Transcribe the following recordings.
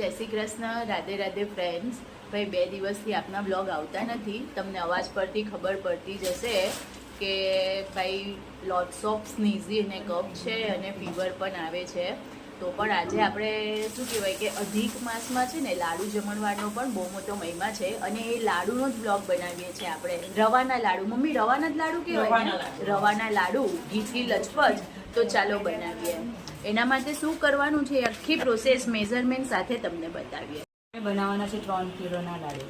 જય શ્રી કૃષ્ણ, રાધે રાધે ફ્રેન્ડ્સ. ભાઈ 2 દિવસથી આપના બ્લોગ આવતા નથી. તમને અવાજ પરથી ખબર પડતી જશે કે ભાઈ લોટ્સ ઓફ સ્નીઝી અને કફ છે અને ફીવર પણ આવે છે. તો પણ આજે આપણે શું કહેવાય કે અધિક માસમાં છે ને લાડુ જમણવારનો પણ બહુ મોટો મહિમા છે અને એ લાડુનો જ બ્લોગ બનાવીએ છીએ આપણે. રવાના લાડુ, મમ્મી રવાના જ લાડુ કહેવાય, રવાના લાડુ ઘીથી લચપચ. તો ચાલો બનાવીએ. એના માટે શું કરવાનું છે આખી પ્રોસેસ મેઝરમેન્ટ સાથે તમને બતાવીએ. બનાવવાના છે 3 કિલોના લાડુ.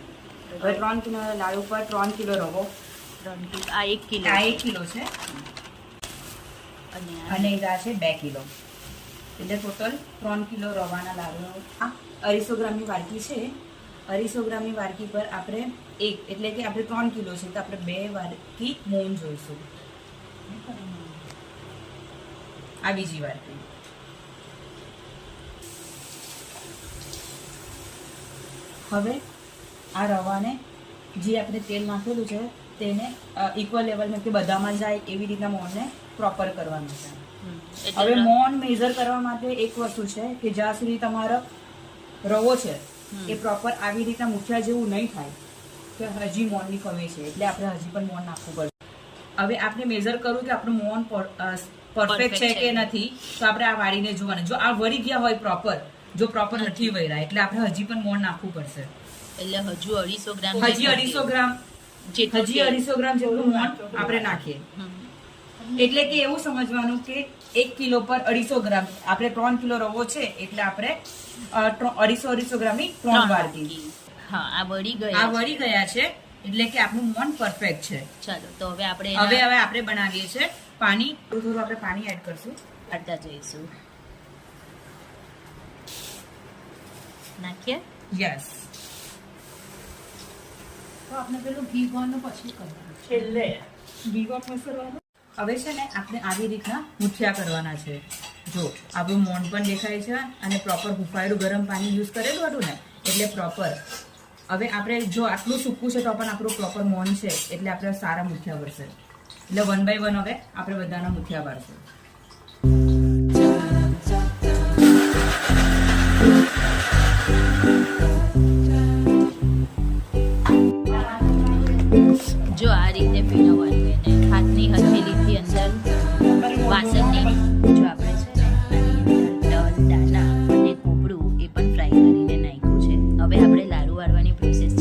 હવે 3 કિલોના લાડુ પર 3 કિલો રવો, 3 કિલો, આ 1 કિલો, આ 1 કિલો છે અને આ છે 2 કિલો, એટલે ટોટલ 3 કિલો રવાના લાડુ. આ 250 ગ્રામની વાડકી છે. 250 ગ્રામની વાડકી પર આપણે એટલે કે આપણે 3 કિલો છે તો આપણે 2 વાડકી મોણ જોઈશું. આ બીજી વાડકી. હવે આ રવાને જે આપણે તેલ નાખેલું છે તેને ઇક્વલ લેવલમાં કે બધામાં જાય એવી રીતના મોણને પ્રોપર કરવાનું છે. હવે મોણ મેઝર કરવા માટે એક વસ્તુ છે કે જ્યાં સુધી તમારો રવો છે એ પ્રોપર આવી રીતના મુઠિયા જેવું નહીં થાય કે હજી મોણની કમી છે, એટલે આપણે હજી પણ મોણ નાખવું પડશે. હવે આપણે મેઝર કરવું કે આપણું મોણ પરફેક્ટ છે કે નથી, તો આપણે આ વાળીને જોવાનું. જો આ વળી ગયા હોય પ્રોપર, જો પ્રોપર નથી વળ્યા એટલે આપણે હજી પણ મોણ નાખવું પડશે. એટલે હજુ 250 ગ્રામ, હજી 250 ગ્રામ જેટલું મોણ આપણે નાખીએ. એટલે કે એવું સમજવાનું કે 1 કિલો પર 250 ગ્રામ, આપણે 3 કિલો રવો છે એટલે આપણે 250 ગ્રામની 3 વાડકી. હા, આ વળી ગયા છે એટલે કે આપણું મોણ પરફેક્ટ છે. ચાલો તો હવે આપણે હવે આપણે બનાવીએ છીએ પાણી. થોડું આપણે પાણી એડ કરશું, કાઢતા જઈશું. નાખીએ. યસ. તો આપણે પેલું ઘી ગોળનું પછી કરવાનું છેલ્લે ઘી ગોળ કરવાનું. હવે છે ને આપણે આવી રીતના મુઠિયા કરવાના છે. જો આપણું મોણ પણ દેખાય છે અને પ્રોપર હુંફાયેલું ગરમ પાણી યુઝ કરેલું હતું ને એટલે પ્રોપર. હવે આપણે જો આટલું સૂકું છે તો પણ આપણું પ્રોપર મોણ છે એટલે આપણે સારા મુઠિયા વળશે. એટલે 1 by 1 હવે આપણે બધાના મુઠિયા વાળશું. જો આ રીતે પીનવવાનું એને હાથની હથેળીથી અંદર વાસણની. જો આપણે છે ને આની અંદર તલ, દાણા અને કોપરું એ પણ ફ્રાય કરીને નાખ્યું છે. હવે આપણે લાડુ વાળવાની પ્રોસેસ